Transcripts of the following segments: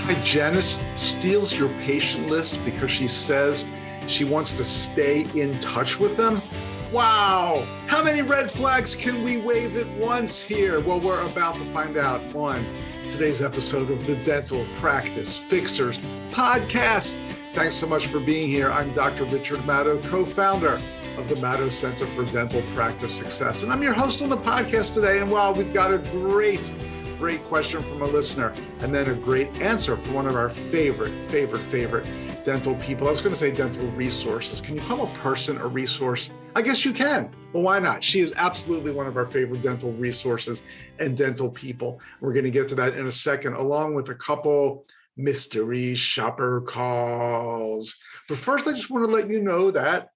Hygienist steals your patient list because she says she wants to stay in touch with them. Wow! How many red flags can we wave at once here? Well, we're about to find out on today's episode of the Dental Practice Fixers podcast. Thanks so much for being here. I'm Dr. Richard Matto, co-founder of the Matto Center for Dental Practice Success. And I'm your host on the podcast today. And wow, we've got a great question from a listener, and then a great answer from one of our favorite dental people. I was going to say dental resources. Can you call a person a resource? I guess you can. Well, why not? She is absolutely one of our favorite dental resources and dental people. We're going to get to that in a second, along with a couple mystery shopper calls. But first, I just want to let you know that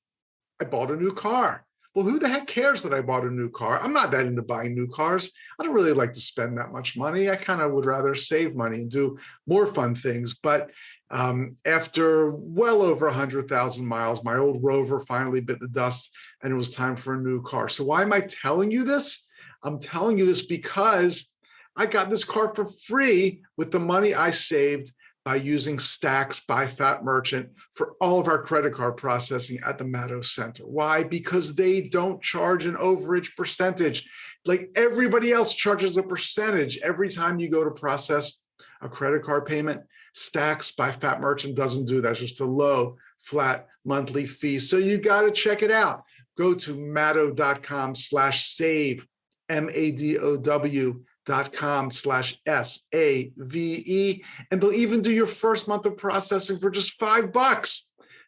I bought a new car. Well, who the heck cares that I bought a new car? I'm not that into buying new cars. I don't really like to spend that much money. I kind of would rather save money and do more fun things. But after well over 100,000 miles, my old Rover finally bit the dust and it was time for a new car. So why am I telling you this? I'm telling you this because I got this car for free with the money I saved by using Stacks by Fat Merchant for all of our credit card processing at the Matto Center. Why? Because they don't charge an overage percentage. Like everybody else charges a percentage every time you go to process a credit card payment. Stacks by Fat Merchant doesn't do that. It's just a low, flat monthly fee. So you got to check it out. Go to matto.com/save, matto.com/SAVE, and they'll even do your first month of processing for just $5.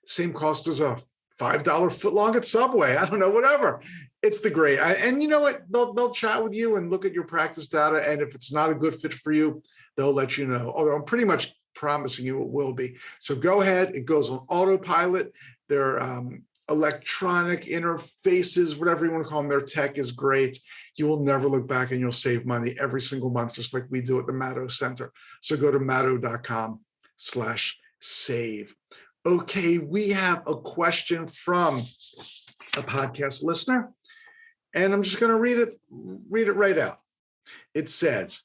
Same cost as a $5 footlong at Subway. I don't know, whatever. It's the great. And you know what? They'll chat with you and look at your practice data. And if it's not a good fit for you, they'll let you know. Although I'm pretty much promising you it will be. So go ahead. It goes on autopilot. Their electronic interfaces, whatever you want to call them, their tech is great. You will never look back and you'll save money every single month, just like we do at the Matto Center. So go to matto.com/save. Okay, we have a question from a podcast listener, and I'm just going to read it right out. It says,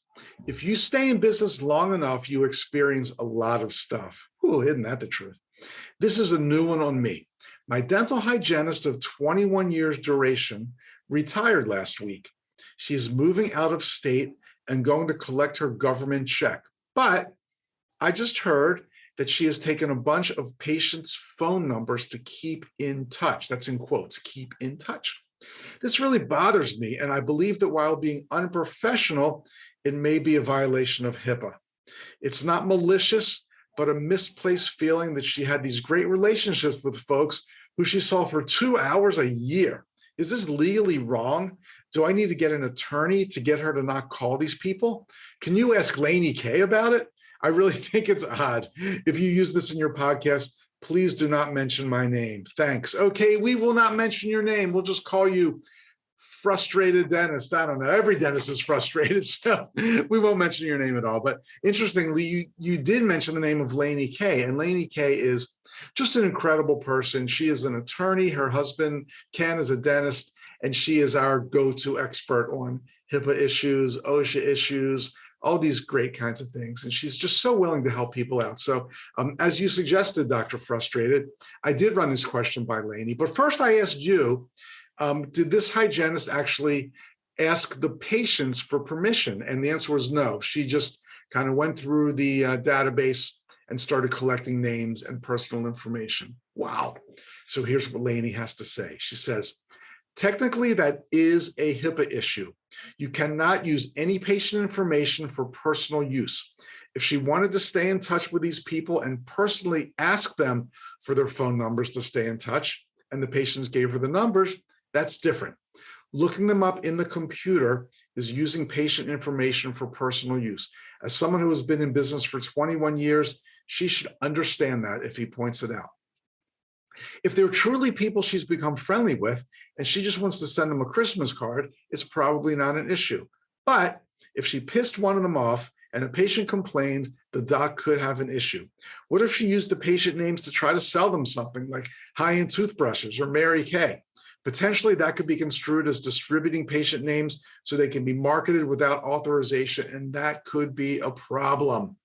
if you stay in business long enough, you experience a lot of stuff. Ooh, isn't that the truth? This is a new one on me. My dental hygienist of 21 years duration retired last week. She is moving out of state and going to collect her government check. But I just heard that she has taken a bunch of patients' phone numbers to keep in touch. That's in quotes, keep in touch. This really bothers me, and I believe that while being unprofessional, it may be a violation of HIPAA. It's not malicious, but a misplaced feeling that she had these great relationships with folks who she saw for 2 hours a year. Is this legally wrong? Do I need to get an attorney to get her to not call these people? Can you ask Lainey K about it? I really think it's odd. If you use this in your podcast, please do not mention my name. Thanks. Okay, we will not mention your name. We'll just call you frustrated dentist. I don't know. Every dentist is frustrated, so we won't mention your name at all. But interestingly, you did mention the name of Lainey K, and Lainey K is just an incredible person. She is an attorney. Her husband, Ken, is a dentist, and she is our go-to expert on HIPAA issues, OSHA issues, all these great kinds of things. And she's just so willing to help people out. So as you suggested, Dr. Frustrated, I did run this question by Lainey. But first I asked you, did this hygienist actually ask the patients for permission? And the answer was no. She just kind of went through the database and started collecting names and personal information. Wow. So here's what Lainey has to say. She says, technically, that is a HIPAA issue. You cannot use any patient information for personal use. If she wanted to stay in touch with these people and personally ask them for their phone numbers to stay in touch, and the patients gave her the numbers, that's different. Looking them up in the computer is using patient information for personal use. As someone who has been in business for 21 years, she should understand that if he points it out. If they're truly people she's become friendly with and she just wants to send them a Christmas card, it's probably not an issue. But if she pissed one of them off and a patient complained, the doc could have an issue. What if she used the patient names to try to sell them something like high-end toothbrushes or Mary Kay? Potentially that could be construed as distributing patient names so they can be marketed without authorization, and that could be a problem.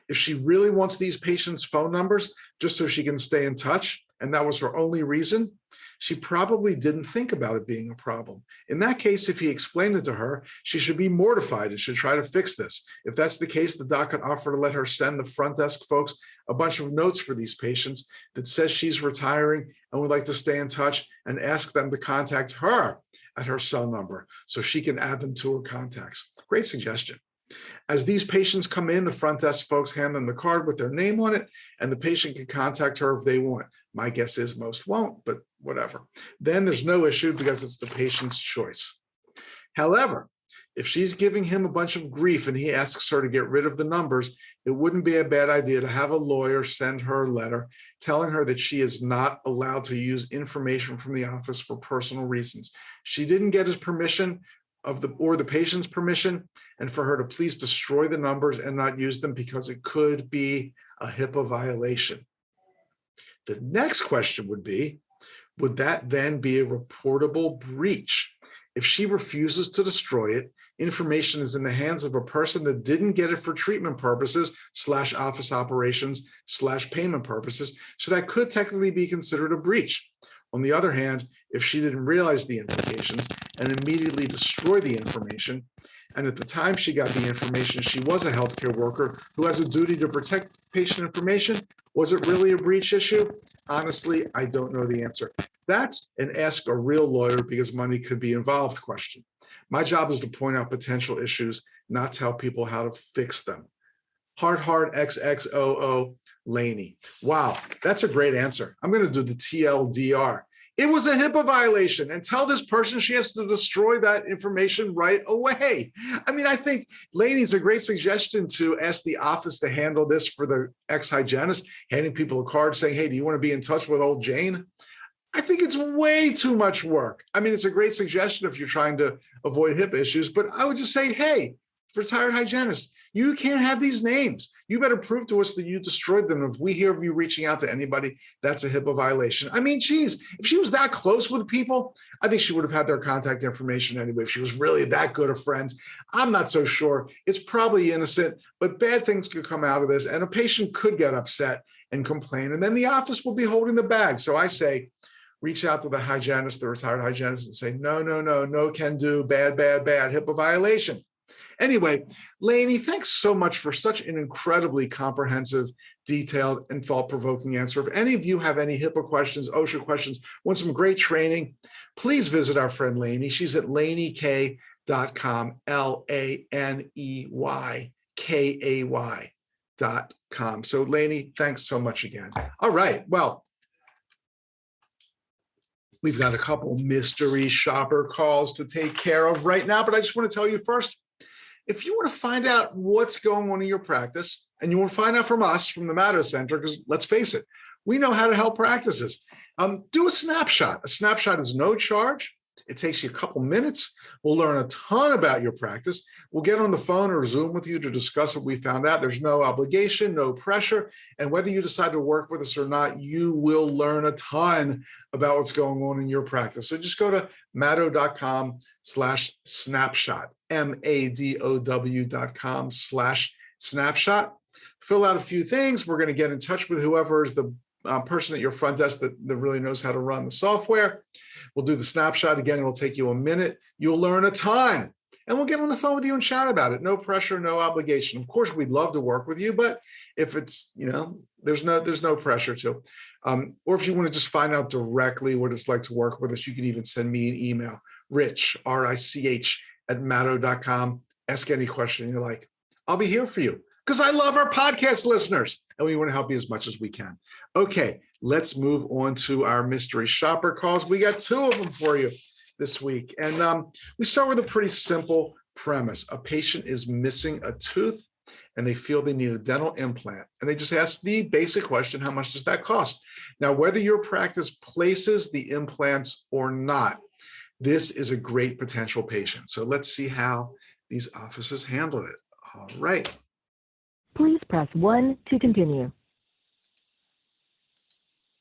If she really wants these patients' phone numbers just so she can stay in touch, and that was her only reason, she probably didn't think about it being a problem. In that case, if he explained it to her, she should be mortified and should try to fix this. If that's the case, the doc could offer to let her send the front desk folks a bunch of notes for these patients that says she's retiring and would like to stay in touch, and ask them to contact her at her cell number so she can add them to her contacts. Great suggestion. As these patients come in, the front desk folks hand them the card with their name on it, and the patient can contact her if they want. My guess is most won't, but whatever. Then there's no issue because it's the patient's choice. However, if she's giving him a bunch of grief and he asks her to get rid of the numbers, it wouldn't be a bad idea to have a lawyer send her a letter telling her that she is not allowed to use information from the office for personal reasons. She didn't get his permission or the patient's permission, and for her to please destroy the numbers and not use them because it could be a HIPAA violation. The next question would be, would that then be a reportable breach? If she refuses to destroy it, information is in the hands of a person that didn't get it for treatment purposes / office operations / payment purposes, so that could technically be considered a breach. On the other hand, if she didn't realize the implications and immediately destroyed the information, and at the time she got the information, she was a healthcare worker who has a duty to protect patient information, was it really a breach issue? Honestly, I don't know the answer. That's an ask a real lawyer because money could be involved question. My job is to point out potential issues, not tell people how to fix them. Heart XXOO Laney. Wow, that's a great answer. I'm going to do the TLDR. It was a HIPAA violation, and tell this person she has to destroy that information right away. I mean, I think Laney's a great suggestion to ask the office to handle this for the ex-hygienist, handing people a card saying, hey, do you want to be in touch with old Jane? I think it's way too much work. I mean, it's a great suggestion if you're trying to avoid HIPAA issues, but I would just say, hey, retired hygienist, you can't have these names. You better prove to us that you destroyed them. If we hear of you reaching out to anybody, that's a HIPAA violation. I mean, geez, if she was that close with people, I think she would have had their contact information anyway. If she was really that good of friends, I'm not so sure. It's probably innocent, but bad things could come out of this, and a patient could get upset and complain, and then the office will be holding the bag. So I say, reach out to the hygienist, the retired hygienist, and say, no can do, bad, HIPAA violation. Anyway, Laney, thanks so much for such an incredibly comprehensive, detailed, and thought-provoking answer. If any of you have any HIPAA questions, OSHA questions, want some great training, please visit our friend Laney. She's at laneykay.com, LANEYKAY.com. So Laney, thanks so much again. All right, well, we've got a couple mystery shopper calls to take care of right now, but I just want to tell you first, if you want to find out what's going on in your practice, and you want to find out from us, from the Matter Center, because let's face it, we know how to help practices. Do a snapshot. A snapshot is no charge. It takes you a couple minutes. We'll learn a ton about your practice. We'll get on the phone or Zoom with you to discuss what we found out. There's no obligation, no pressure. And whether you decide to work with us or not, you will learn a ton about what's going on in your practice. So just go to maddow.com/snapshot, madow.com/snapshot. Fill out a few things. We're going to get in touch with whoever is the person at your front desk that really knows how to run the software. We'll do the snapshot again. It'll take you a minute. You'll learn a ton. And we'll get on the phone with you and chat about it. No pressure, no obligation. Of course, we'd love to work with you, but if it's, there's no pressure to. Or if you want to just find out directly what it's like to work with us, you can even send me an email, Rich, R-I-C-H, @maddow.com. Ask any question you like. I'll be here for you because I love our podcast listeners and we want to help you as much as we can. Okay, let's move on to our mystery shopper calls. We got 2 of them for you this week. And we start with a pretty simple premise. A patient is missing a tooth and they feel they need a dental implant. And they just ask the basic question, how much does that cost? Now, whether your practice places the implants or not, this is a great potential patient. So let's see how these offices handle it. All right. Please press 1 to continue.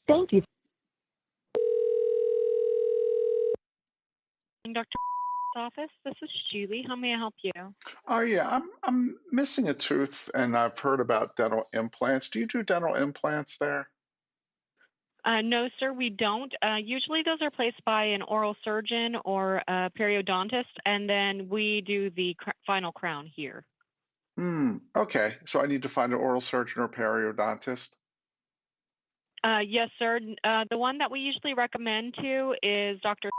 Thank you. Dr. office. This is Julie. How may I help you? Oh yeah, I'm missing a tooth, and I've heard about dental implants. Do you do dental implants there? No, sir, we don't. Usually those are placed by an oral surgeon or a periodontist, and then we do the final crown here. Okay, so I need to find an oral surgeon or periodontist. Yes, sir. The one that we usually recommend to is Dr.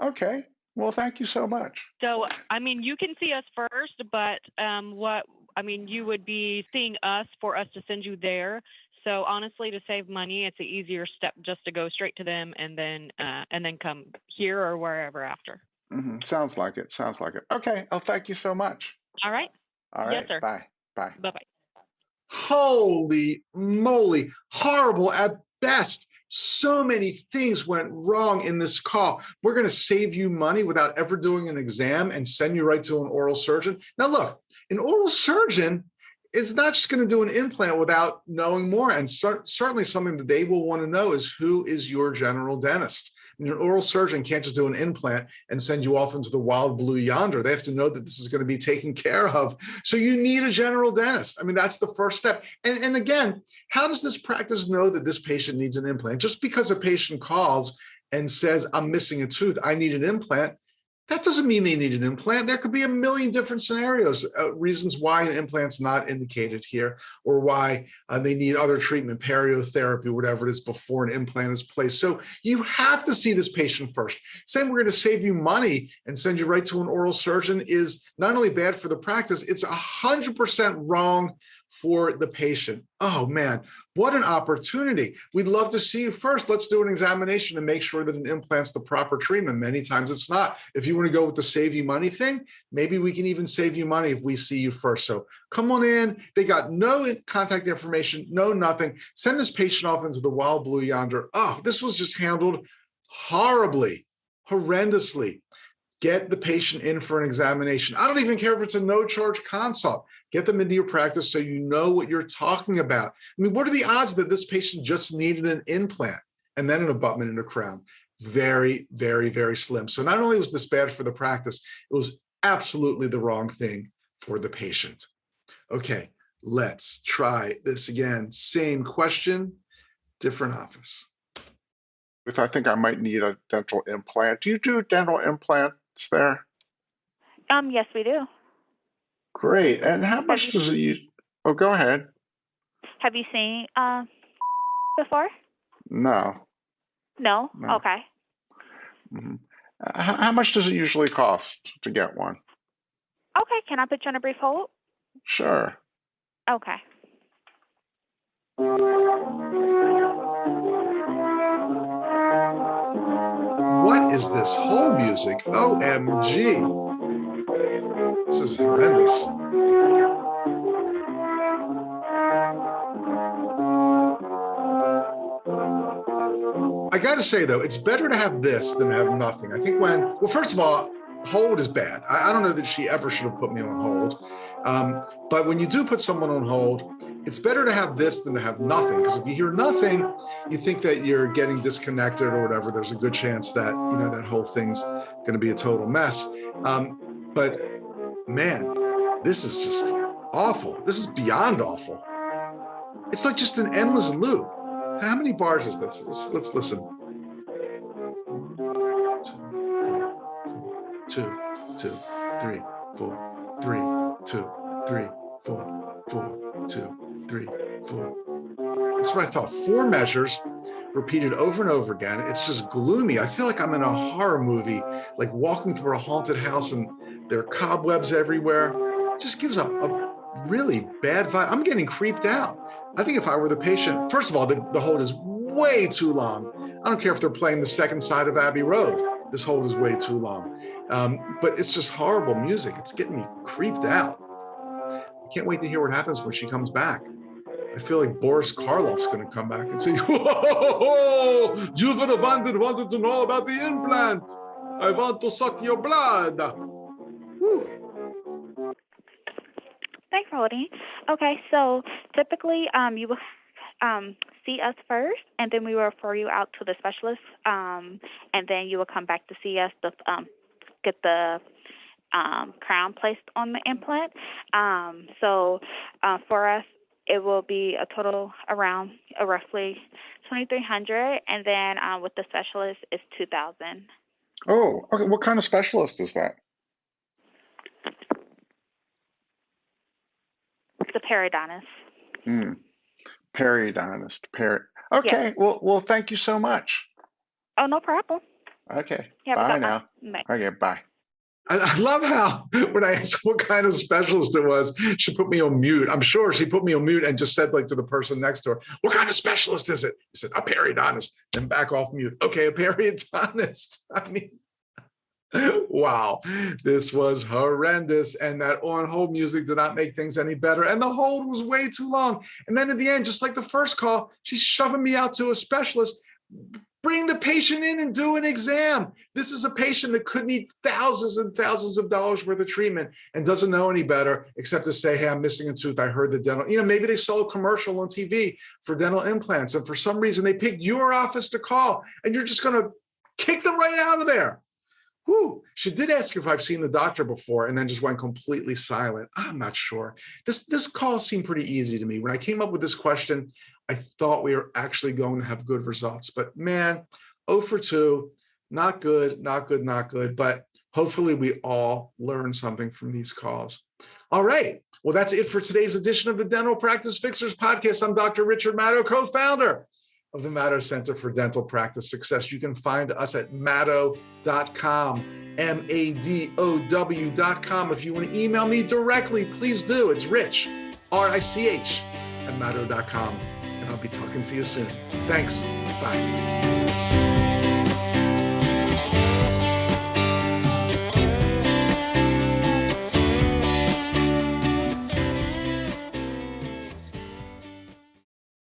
Okay. Well, thank you so much. So, I mean, you can see us first, but you would be seeing us for us to send you there. So honestly, to save money, it's an easier step just to go straight to them and then come here or wherever after. Sounds like it. Sounds like it. Okay. Oh, thank you so much. All right. All Yes, right. sir. Bye. Bye. Bye-bye. Holy moly, horrible at best. So many things went wrong in this call. We're going to save you money without ever doing an exam and send you right to an oral surgeon. Now, look, an oral surgeon is not just going to do an implant without knowing more. And certainly something that they will want to know is who is your general dentist. And an oral surgeon can't just do an implant and send you off into the wild blue yonder. They have to know that this is going to be taken care of. So you need a general dentist. I mean, that's the first step. And again, how does this practice know that this patient needs an implant? Just because a patient calls and says, I'm missing a tooth, I need an implant, that doesn't mean they need an implant. There could be a million different scenarios, reasons why an implant's not indicated here, or why they need other treatment, periotherapy, whatever it is, before an implant is placed. So you have to see this patient first. Saying we're going to save you money and send you right to an oral surgeon is not only bad for the practice, it's 100% wrong for the patient. Oh man, what an opportunity. We'd love to see you first. Let's do an examination and make sure that an implant's the proper treatment. Many times it's not. If you want to go with the save you money thing, maybe we can even save you money if we see you first. So come on in. They got no contact information, no nothing. Send this patient off into the wild blue yonder. Oh, this was just handled horribly, horrendously. Get the patient in for an examination. I don't even care if it's a no-charge consult. Get them into your practice so you know what you're talking about. I mean, what are the odds that this patient just needed an implant and then an abutment and a crown? Very, very, very slim. So not only was this bad for the practice, it was absolutely the wrong thing for the patient. Okay, let's try this again. Same question, different office. I think I might need a dental implant. Do you do dental implants there? Yes, we do. Great. And how much does it use? Oh, go ahead. Have you seen before? No. No? No. Okay. How much does it usually cost to get one? Okay, can I put you on a brief hold? Sure. Okay. What is this whole music? OMG. This is horrendous. I got to say, though, it's better to have this than to have nothing. I think well, first of all, hold is bad. I don't know that she ever should have put me on hold. But when you do put someone on hold, it's better to have this than to have nothing. Because if you hear nothing, you think that you're getting disconnected or whatever. There's a good chance that, that whole thing's going to be a total mess. But man, this is just awful. This is beyond awful. It's like just an endless loop. How many bars is this? Let's listen. 2, 2, 3, 4, 3, 2, 3, 4, 4, 2, 3, 4. That's what I thought. 4 measures repeated over and over again. It's just gloomy. I feel like I'm in a horror movie, like walking through a haunted house and there are cobwebs everywhere. It just gives a really bad vibe. I'm getting creeped out. I think if I were the patient, first of all, the hold is way too long. I don't care if they're playing the second side of Abbey Road. This hold is way too long. But it's just horrible music. It's getting me creeped out. I can't wait to hear what happens when she comes back. I feel like Boris Karloff's going to come back and say, whoa, you wanted to know about the implant. I want to suck your blood. Whew. Thanks for holding. Okay, so typically you will see us first, and then we will refer you out to the specialist, and then you will come back to see us to get the crown placed on the implant. So for us, it will be a total around roughly $2,300, and then with the specialist, it's $2,000. Oh, okay. What kind of specialist is that? The periodontist. Periodontist. Okay. Yes. Well, thank you so much. Oh, no problem. Okay. You have a Bye good now. one. Bye. Okay. Bye. I love how when I asked what kind of specialist it was, she put me on mute. I'm sure she put me on mute and just said like to the person next to her, "What kind of specialist is it?" He said, "A periodontist." Then back off mute. Okay, a periodontist. I mean, wow, this was horrendous. And that on hold music did not make things any better. And the hold was way too long. And then at the end, just like the first call, she's shoving me out to a specialist. Bring the patient in and do an exam. This is a patient that could need thousands and thousands of dollars worth of treatment and doesn't know any better except to say, "Hey, I'm missing a tooth. I heard the dental," maybe they saw a commercial on TV for dental implants. And for some reason they picked your office to call and you're just going to kick them right out of there. Whew. She did ask if I've seen the doctor before and then just went completely silent. I'm not sure. This call seemed pretty easy to me. When I came up with this question, I thought we were actually going to have good results, but man, 0 for 2, not good, not good, not good. But hopefully we all learn something from these calls. All right. Well, that's it for today's edition of the Dental Practice Fixers podcast. I'm Dr. Richard Maddow, co-founder of the Maddow Center for Dental Practice Success. You can find us at maddow.com, MADOW.com. If you want to email me directly, please do. It's Rich, RICH, at maddow.com. And I'll be talking to you soon. Thanks. Bye.